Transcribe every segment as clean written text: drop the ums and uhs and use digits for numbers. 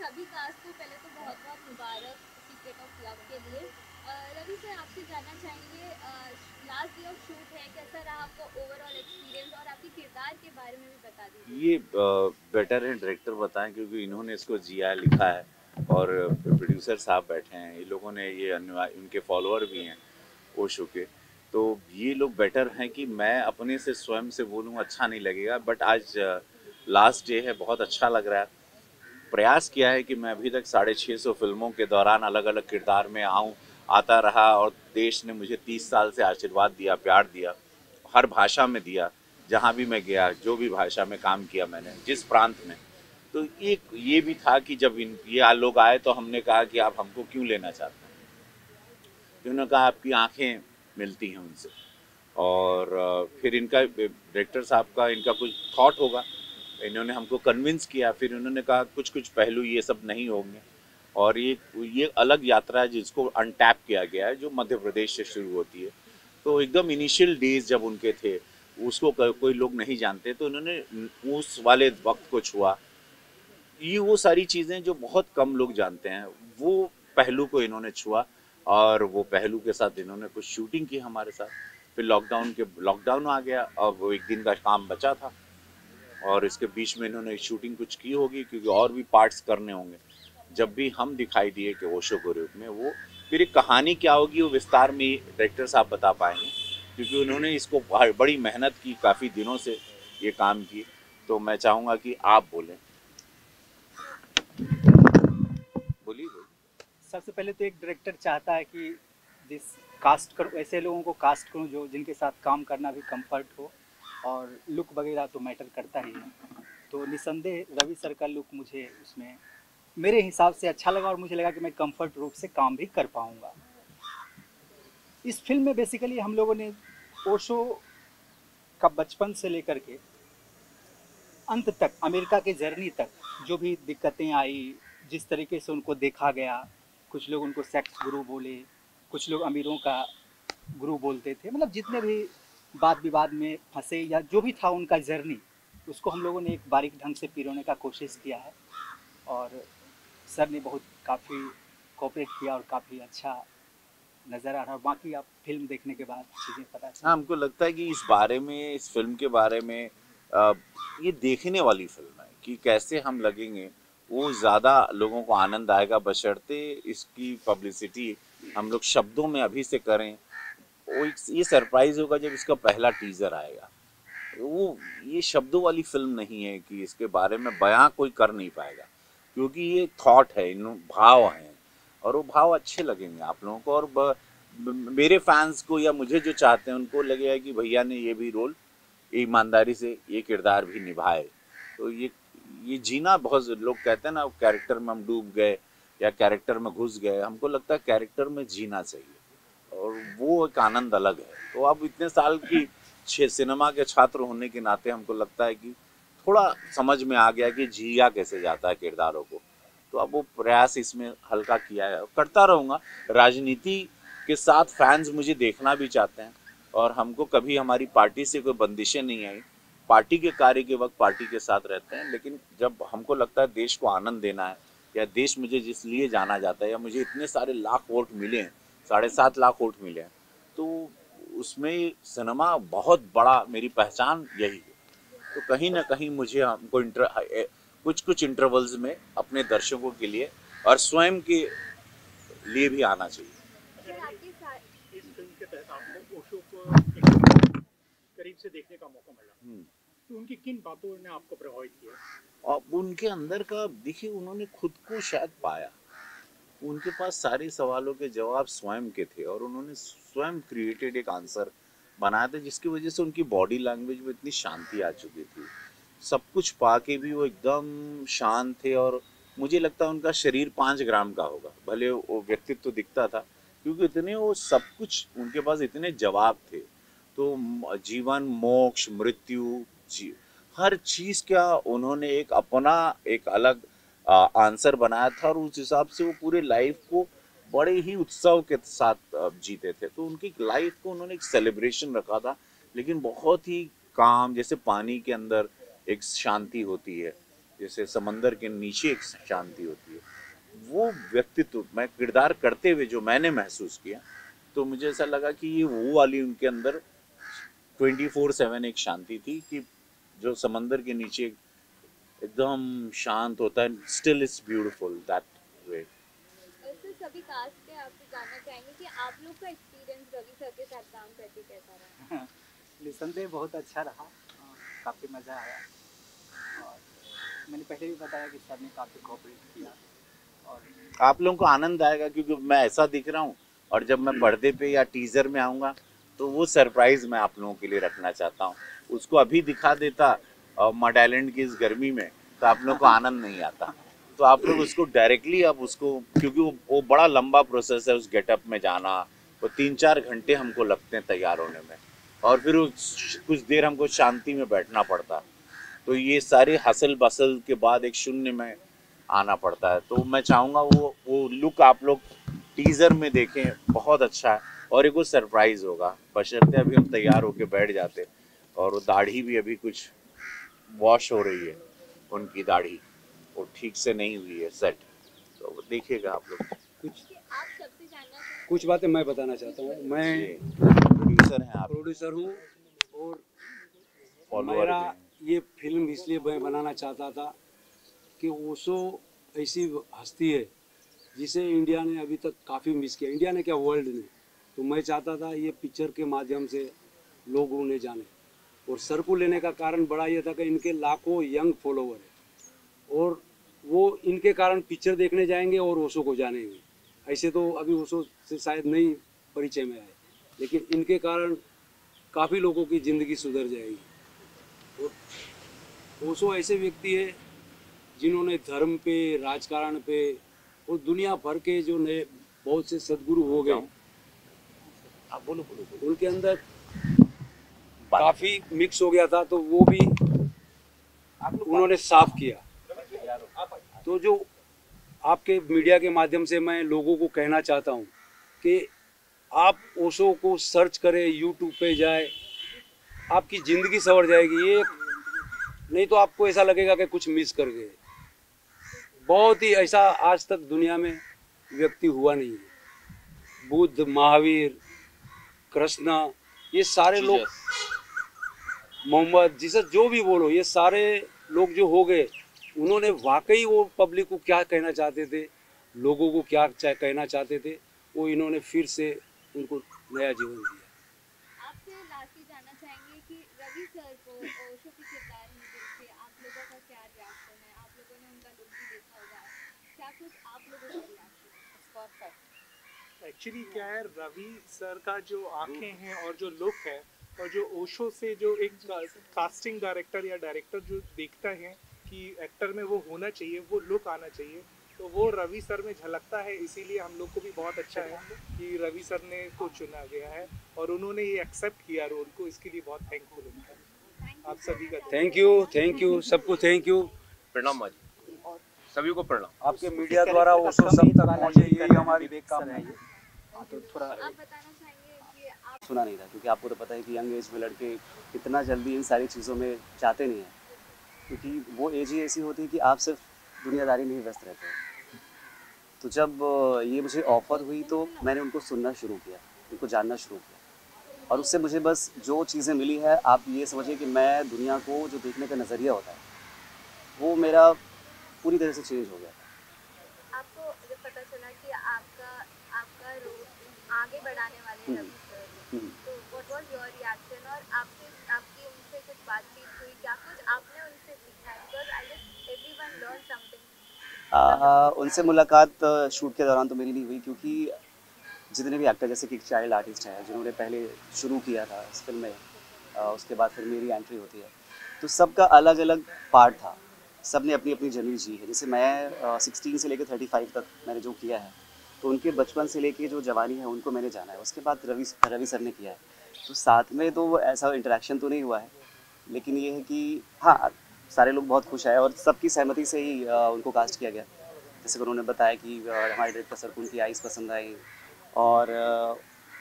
सभी कास्ट को पहले तो बहुत बहुत मुबारक सीक्रेट ऑफ लव के लिए। रवि सर, आपसे जानना चाहेंगे, लास्ट डे ऑफ शूट है, कैसा रहा आपका ओवरऑल एक्सपीरियंस, और आपके किरदार के बारे में भी बता दीजिए। ये बेटर है डायरेक्टर बताएं, क्योंकि इन्होंने इसको जिया लिखा है और प्रोड्यूसर साहब बैठे हैं, ये लोगों ने ये इनके फॉलोअर भी हैं ओशो के। तो ये लोग बेटर हैं कि मैं अपने से स्वयं से बोलूँ अच्छा नहीं लगेगा, बट आज लास्ट डे है, बहुत अच्छा लग रहा है। प्रयास किया है कि मैं अभी तक 650 फिल्मों के दौरान अलग अलग किरदार में आता रहा, और देश ने मुझे 30 साल से आशीर्वाद दिया, प्यार दिया, हर भाषा में दिया। जहाँ भी मैं गया, जो भी भाषा में काम किया मैंने, जिस प्रांत में, तो ये भी था कि जब ये लोग आए तो हमने कहा कि आप हमको क्यों लेना चाहते हैं। तो उन्होंने कहा आपकी आंखें मिलती हैं उनसे। और फिर इनका डायरेक्टर साहब का इनका कुछ थॉट होगा, इन्होंने हमको कन्विंस किया, फिर उन्होंने कहा कुछ कुछ पहलू ये सब नहीं होंगे, और ये अलग यात्रा है जिसको अनटैप किया गया है, जो मध्य प्रदेश से शुरू होती है। तो एकदम इनिशियल डेज जब उनके थे, उसको कोई लोग नहीं जानते, तो उन्होंने उस वाले वक्त को छुआ। ये वो सारी चीज़ें जो बहुत कम लोग जानते हैं, वो पहलू को इन्होंने छुआ, और वो पहलू के साथ इन्होंने कुछ शूटिंग की हमारे साथ। फिर लॉकडाउन आ गया, अब वो एक दिन का काम बचा था, और इसके बीच में इन्होंने शूटिंग कुछ की होगी, क्योंकि और भी पार्ट्स करने होंगे। जब भी हम दिखाई दिए कि ओशो के रूप में, वो फिर एक कहानी क्या होगी वो विस्तार में डायरेक्टर साहब बता पाएंगे, क्योंकि उन्होंने इसको बड़ी मेहनत की, काफ़ी दिनों से ये काम की। तो मैं चाहूँगा कि आप बोलें। बोलिए बोलिए। सबसे पहले तो एक डायरेक्टर चाहता है कि जिस कास्ट करूँ, ऐसे लोगों को कास्ट करूँ जो जिनके साथ काम करना भी कंफर्ट हो, और लुक वगैरह तो मैटर करता ही है। तो निसंदेह रवि सर का लुक मुझे उसमें मेरे हिसाब से अच्छा लगा, और मुझे लगा कि मैं कंफर्ट रूप से काम भी कर पाऊँगा। इस फिल्म में बेसिकली हम लोगों ने ओशो का बचपन से लेकर के अंत तक, अमेरिका के जर्नी तक, जो भी दिक्कतें आई, जिस तरीके से उनको देखा गया, कुछ लोग उनको सेक्स गुरु बोले, कुछ लोग अमीरों का गुरु बोलते थे, मतलब जितने भी वाद विवाद में फंसे या जो भी था उनका जर्नी, उसको हम लोगों ने एक बारीक ढंग से पिरोने का कोशिश किया है। और सर ने बहुत काफ़ी कोऑपरेट किया, और काफ़ी अच्छा नज़र आ रहा है। बाकी आप फिल्म देखने के बाद चीज़ें पता हाँ, चलेंगी। हमको लगता है कि इस फिल्म के बारे में अ, ये देखने वाली फिल्म है कि कैसे हम लगेंगे, वो ज़्यादा लोगों को आनंद आएगा, बशर्ते इसकी पब्लिसिटी हम लोग शब्दों में अभी से करें। ये सरप्राइज होगा जब इसका पहला टीजर आएगा। वो ये शब्दों वाली फिल्म नहीं है कि इसके बारे में बयां कोई कर नहीं पाएगा, क्योंकि ये थॉट है, इन भाव हैं, और वो भाव अच्छे लगेंगे आप लोगों को, और मेरे फैंस को या मुझे जो चाहते हैं उनको लगेगा कि भैया ने ये भी रोल ईमानदारी से, ये किरदार भी निभाए। तो ये जीना, बहुत लोग कहते हैं ना कैरेक्टर में हम डूब गए या कैरेक्टर में घुस गए, हमको लगता है कैरेक्टर में जीना चाहिए, और वो एक आनंद अलग है। तो अब इतने साल की सिनेमा के छात्र होने के नाते हमको लगता है कि थोड़ा समझ में आ गया कि जिया कैसे जाता है किरदारों को। तो अब वो प्रयास इसमें हल्का किया है, करता रहूँगा। राजनीति के साथ फैंस मुझे देखना भी चाहते हैं, और हमको कभी हमारी पार्टी से कोई बंदिशें नहीं आई। पार्टी के कार्य के वक्त पार्टी के साथ रहते हैं, लेकिन जब हमको लगता है देश को आनंद देना है, या देश मुझे जिस लिए जाना जाता है, या मुझे इतने सारे लाख वोट मिले हैं, 7.5 लाख वोट मिले हैं, तो उसमें सिनेमा बहुत बड़ा, मेरी पहचान यही है। तो कहीं ना कहीं मुझे हमको कुछ कुछ इंटरवल्स में अपने दर्शकों के लिए और स्वयं के लिए भी आना चाहिए। सर, आपके साथ इस फिल्म के तहत आपको ओशो को एक करीब से देखने का मौका मिला, तो उनकी किन बातों ने आपको प्रभावित किया? और उनके अंदर का देखिए, उन्होंने खुद को शायद पाया, उनके पास सारे सवालों के जवाब स्वयं के थे, और उन्होंने स्वयं क्रिएटेड एक आंसर बनाया था, जिसकी वजह से उनकी बॉडी लैंग्वेज में इतनी शांति आ चुकी थी। सब कुछ पा के भी वो एकदम शांत थे, और मुझे लगता है उनका शरीर 5 ग्राम का होगा, भले वो व्यक्तित्व तो दिखता था, क्योंकि इतने वो सब कुछ उनके पास इतने जवाब थे। तो जीवन, मोक्ष, मृत्यु, हर चीज का उन्होंने एक अपना, एक अलग आंसर बनाया था, और उस हिसाब से वो पूरे लाइफ को बड़े ही उत्सव के साथ जीते थे। तो उनकी लाइफ को उन्होंने एक सेलिब्रेशन रखा था, लेकिन बहुत ही काम, जैसे पानी के अंदर एक शांति होती है, जैसे समंदर के नीचे एक शांति होती है, वो व्यक्तित्व मैं किरदार करते हुए जो मैंने महसूस किया, तो मुझे ऐसा लगा कि ये वो वाली उनके अंदर 24/7 एक शांति थी कि जो समंदर के नीचे एकदम शांत होता है, still it's beautiful that way. वैसे सभी कास्ट के आपसे जानना चाहेंगे कि आप लोग का एक्सपीरियंस रवि सर के साथ काम करके कैसा रहा? निसंदेह बहुत अच्छा रहा, काफ़ी मज़ा आया। और मैंने पहले भी बताया कि सर ने काफ़ी कोऑपरेट किया। और आप लोगों को आनंद आएगा क्योंकि मैं ऐसा दिख रहा हूँ, और जब मैं पर्दे पे या टीजर में आऊँगा तो वो सरप्राइज मैं आप लोगों के लिए रखना चाहता हूँ। उसको अभी दिखा देता मड आइलैंड की इस गर्मी में तो आप लोगों को आनंद नहीं आता। तो आप लोग उसको डायरेक्टली अब उसको, क्योंकि वो बड़ा लंबा प्रोसेस है उस गेटअप में जाना, वो 3-4 घंटे हमको लगते हैं तैयार होने में, और फिर कुछ देर हमको शांति में बैठना पड़ता। तो ये सारे हसल बसल के बाद एक शून्य में आना पड़ता है। तो मैं चाहूँगा वो लुक आप लोग टीज़र में देखें, बहुत अच्छा है। और एक वो सरप्राइज़ होगा, बशर्ते अभी हम तैयार होके बैठ जाते। और वो दाढ़ी भी अभी कुछ वॉश हो रही है, उनकी दाढ़ी वो ठीक से नहीं हुई है सेट, तो वो देखिएगा आप लोग। आप सबसे जानना चाहेंगे कुछ बातें मैं बताना चाहता हूँ। मैं प्रोड्यूसर हैं आप, प्रोड्यूसर हूँ और फॉलोअर मेरा भी हैं। ये फिल्म इसलिए मैं बनाना चाहता था कि ओशो ऐसी हस्ती है जिसे इंडिया ने अभी तक काफ़ी मिस किया, इंडिया ने क्या वर्ल्ड ने। तो मैं चाहता था ये पिक्चर के माध्यम से लोग उन्हें जाने। और सर को लेने का कारण बड़ा ये था कि इनके लाखों यंग फॉलोवर है और वो इनके कारण पिक्चर देखने जाएंगे और ओशो को जानेंगे। ऐसे तो अभी ओशो से शायद नहीं परिचय में आए, लेकिन इनके कारण काफ़ी लोगों की ज़िंदगी सुधर जाएगी। और ओशो ऐसे व्यक्ति है जिन्होंने धर्म पे, राजकारण पे और दुनिया भर के जो नए बहुत से सदगुरु हो गए, आप बोलो बोलो बोलो। उनके अंदर काफ़ी मिक्स हो गया था, तो वो भी उन्होंने साफ किया। तो जो आपके मीडिया के माध्यम से मैं लोगों को कहना चाहता हूँ कि आप ओशो को सर्च करें, यूट्यूब पे जाए, आपकी ज़िंदगी संवर जाएगी। ये नहीं तो आपको ऐसा लगेगा कि कुछ मिस कर गए। बहुत ही ऐसा आज तक दुनिया में व्यक्ति हुआ नहीं है। बुद्ध, महावीर, कृष्णा, ये सारे लोग, मोहम्मद, जीसस, जो भी बोलो, ये सारे लोग जो हो गए, उन्होंने वाकई वो पब्लिक को क्या कहना चाहते थे, लोगों को क्या कहना चाहते थे, वो इन्होंने फिर से उनको नया जीवन दिया। आपसे लास्ट ये जानना चाहेंगे कि रवि सर को ओशो के किरदार में देख के आप लोगों का क्या रिएक्शन है? आप लोगों ने उनका लुक भी देखा होगा, क्या कुछ आप लोगों का रिएक्शन है? एक्चुअली क्या है, रवि सर का जो आंखें हैं और जो लुक है, और जो ओशो से जो एक कास्टिंग डायरेक्टर या डायरेक्टर जो देखता है कि एक्टर में वो होना चाहिए, वो लुक आना चाहिए, तो वो रवि सर में झलकता है। इसीलिए हम लोग को भी बहुत अच्छा है कि रवि सर ने को चुना गया है और उन्होंने ये एक्सेप्ट किया रोल को। इसके लिए बहुत थैंकफुल हूँ आप सभी का। थैंक यू सबको, थैंक यू। प्रणाम माँ जी, सभी को प्रणाम। आपके मीडिया द्वारा ओशो सब तक पहुँचे, यही हमारी काम है। तो थोड़ा आप बताना चाहेंगे कि आप सुना नहीं था, क्योंकि आपको तो पता है कि यंग एज में लड़के इतना जल्दी इन सारी चीज़ों में जाते नहीं हैं, क्योंकि वो एज ही ऐसी होती है कि आप सिर्फ दुनियादारी में ही व्यस्त रहते हैं। तो जब ये मुझे ऑफ़र हुई तो मैंने उनको सुनना शुरू किया, उनको जानना शुरू किया, और उससे मुझे बस जो चीज़ें मिली है, आप ये समझिए कि मैं दुनिया को जो देखने का नज़रिया होता है वो मेरा पूरी तरह से चेंज हो गया। आपको जब पता चला कि आपका आपका रोल आगे बढ़ाने वाले रवि सर, तो व्हाट वाज योर रिएक्शन? और आपकी उनसे कुछ बातचीत हुई क्या? कुछ आपने उनसे सीखा है? Because I guess everyone learn something. उनसे मुलाकात शूट के दौरान तो मेरी नहीं हुई, क्योंकि जितने भी एक्टर, जैसे कि चाइल्ड आर्टिस्ट हैं जिन्होंने पहले शुरू किया था इस फिल्म में, उसके बाद फिर मेरी एंट्री होती है, तो सबका अलग अलग पार्ट था, सब ने अपनी अपनी जर्नी जी है। जैसे मैं 16 से लेकर 35 तक मैंने जो किया है, तो उनके बचपन से लेके जो जवानी है उनको मैंने जाना है। उसके बाद रवि सर ने किया है, तो साथ में तो ऐसा इंटरेक्शन तो नहीं हुआ है, लेकिन ये है कि हाँ, सारे लोग बहुत खुश हैं और सबकी सहमति से ही उनको कास्ट किया गया। जैसे कि उन्होंने बताया कि हमारे डायरेक्टर सर को उनकी आइज़ पसंद आई और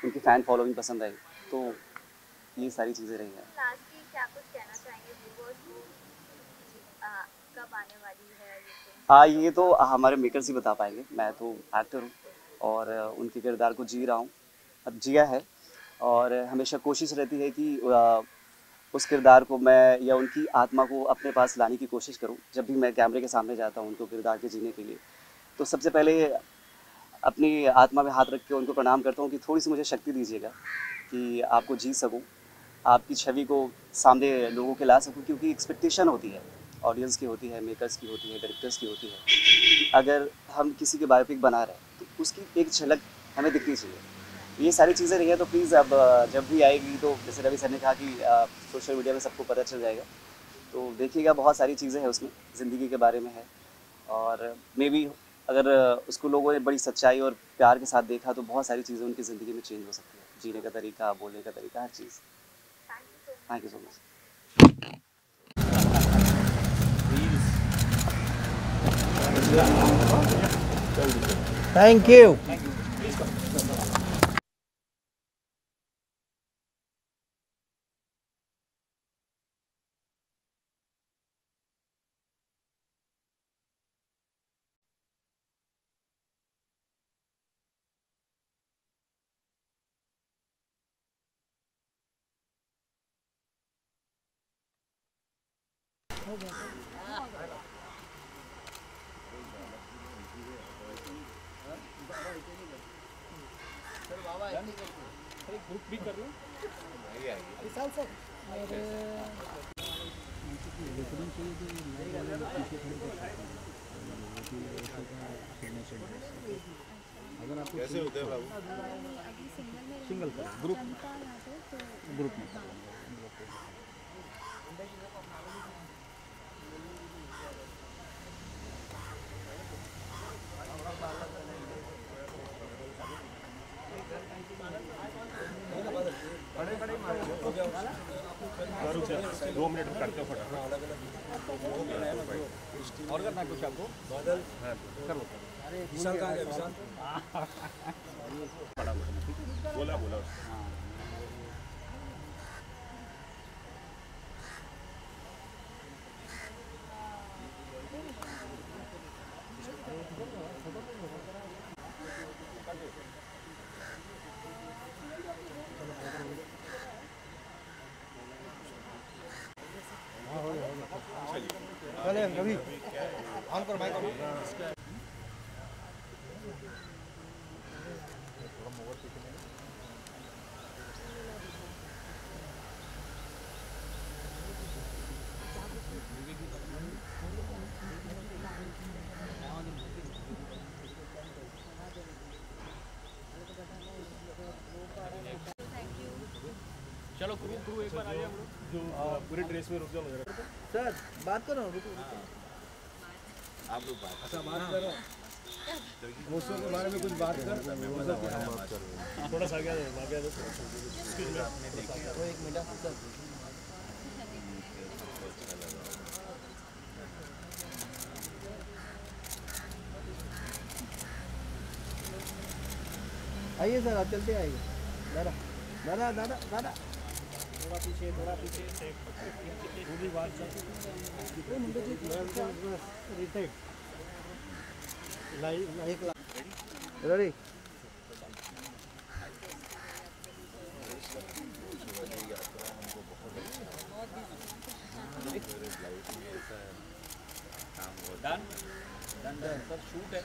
उनकी फ़ैन फॉलोइंग पसंद आई, तो ये सारी चीज़ें रही हैं। लास्टली क्या कुछ कहना चाहेंगे व्यूअर्स को, कब आने वाली है ये फिल्म? ये तो हमारे मेकर्स ही बता पाएंगे। मैं तो एक्टर हूँ और उनके किरदार को जी रहा हूँ, अब जिया है। और हमेशा कोशिश रहती है कि उस किरदार को मैं या उनकी आत्मा को अपने पास लाने की कोशिश करूं। जब भी मैं कैमरे के सामने जाता हूं उनको किरदार के जीने के लिए, तो सबसे पहले अपनी आत्मा में हाथ रख के उनको प्रणाम करता हूं कि थोड़ी सी मुझे शक्ति दीजिएगा कि आपको जी सकूं, आपकी छवि को सामने लोगों के ला सकूं। क्योंकि एक्सपेक्टेशन होती है, ऑडियंस की होती है, मेकर्स की होती है, डायरेक्टर्स की होती है। अगर हम किसी के बायोपिक बना रहे हैं तो उसकी एक झलक हमें दिखनी चाहिए। ये सारी चीज़ें नहीं है तो प्लीज़ अब जब भी आएगी तो जैसे रवि सर ने कहा कि सोशल मीडिया में सबको पता चल जाएगा, तो देखिएगा बहुत सारी चीज़ें हैं उसमें, ज़िंदगी के बारे में है। और मे बी अगर उसको लोगों ने बड़ी सच्चाई और प्यार के साथ देखा तो बहुत सारी चीज़ें उनकी ज़िंदगी में चेंज हो सकती है, जीने का तरीका, बोलने का तरीका, हर चीज़। Thank you so much. Thank you. Group भी कर लो। कैसे होते हैं बाबू? सिंगल करो, ग्रुप में दो मिनट में करते हो फटाफट। और करना कुछ आपको बादल कर लो। विशाल कहाँ गया? विशाल बोला बोला चले रवि ऑन कर माइक। चलो क्रू एक बार आ जाओ जो पूरे ड्रेस में रुक जाओ जरा। सर बात करो, रुको आप लोग बात अच्छा बात करो, दोस्तों के बारे में कुछ बात कर। थोड़ा सा आगे वो एक मिनट सर। आइए सर, आप चलते आइए। दादा दादा दादा दादा थोड़ा पीछे वो भी बात रेडी। काम होता है। डन सर, शूट है।